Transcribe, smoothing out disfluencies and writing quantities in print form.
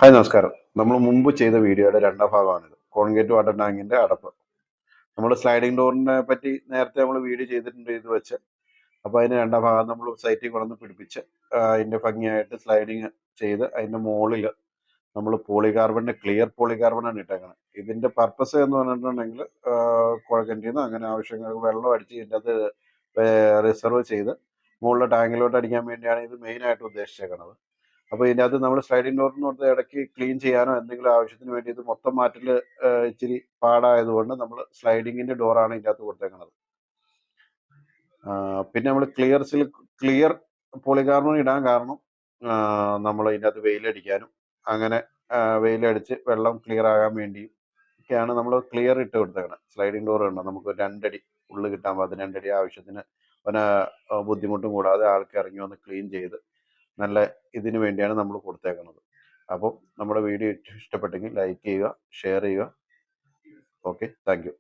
Hi നമസ്കാരം. നമ്മൾ മുമ്പ് ചെയ്ത വീഡിയോയുടെ രണ്ടാം ഭാഗമാണിത്. കോൺക്രീറ്റ് വാട്ടർ ടാങ്കിന്റെ അടപ്പ്. നമ്മൾ സ്ലൈഡിംഗ് ഡോറിനെ പറ്റി നേരത്തെ നമ്മൾ വീഡിയോ ചെയ്തിട്ടുണ്ട് ഇത് വെച്ച്. അപ്പോൾ അതിന് രണ്ടാം ഭാഗം നമ്മൾ സൈറ്റിൽ കൊണ്ടുവന്ന് പിടിപ്പിച്ച് അതിന്റെ ഭംഗിയായിട്ട് സ്ലൈഡിങ് ചെയ്ത് അതിന്റെ മുകളിൽ നമ്മൾ പോളികാർബണിന്റെ ക്ലിയർ പോളികാർബണാണ് ഇട്ടേക്കുന്നത്. ഇതിന്റെ പർപ്പസ് എന്ന് പറഞ്ഞിട്ടുണ്ടെങ്കിൽ കുഴക്കണ്ടിന്ന് അങ്ങനെ ആവശ്യങ്ങൾക്ക് വെള്ളം അടിച്ച് ഇതിൻ്റെ അത് റിസർവ് ചെയ്ത് മുകളിലെ ടാങ്കിലോട്ട് അടിക്കാൻ വേണ്ടിയാണ് ഇത് മെയിനായിട്ട് ഉദ്ദേശിച്ചേക്കുന്നത്. അപ്പോൾ ഇതിനകത്ത് നമ്മൾ സ്ലൈഡിംഗ് ഡോറിന് കൊടുത്ത് ഇടയ്ക്ക് ക്ലീൻ ചെയ്യാനോ എന്തെങ്കിലും ആവശ്യത്തിന് വേണ്ടി ഇത് മൊത്തം മാറ്റൽ ഇച്ചിരി പാടായതുകൊണ്ട് നമ്മൾ സ്ലൈഡിങ്ങിന്റെ ഡോറാണ് ഇതിനകത്ത് കൊടുത്തേക്കുന്നത്. പിന്നെ നമ്മൾ ക്ലിയർ പോളികാർബൺ ഇടാൻ കാരണം നമ്മൾ ഇതിനകത്ത് വെയിലടിക്കാനും അങ്ങനെ വെയിലടിച്ച് വെള്ളം ക്ലിയർ ആകാൻ വേണ്ടിയും ഒക്കെയാണ് നമ്മൾ ക്ലിയർ ഇട്ട് കൊടുത്തേക്കുന്നത്. സ്ലൈഡിംഗ് ഡോർ ഉണ്ട്, നമുക്ക് 2 അടി ഉള്ളിൽ കിട്ടാൻ പാകത്തിന് 2 അടി ആവശ്യത്തിന് പിന്നെ ബുദ്ധിമുട്ടും കൂടാതെ ആൾക്ക് ഇറങ്ങി വന്ന് ക്ലീൻ ചെയ്ത് നല്ല ഇതിന് വേണ്ടിയാണ് നമ്മൾ കൊടുത്തേക്കുന്നത്. അപ്പോൾ നമ്മുടെ വീഡിയോ ഇഷ്ടപ്പെട്ടെങ്കിൽ ലൈക്ക് ചെയ്യുക, ഷെയർ ചെയ്യുക. Okay, thank you.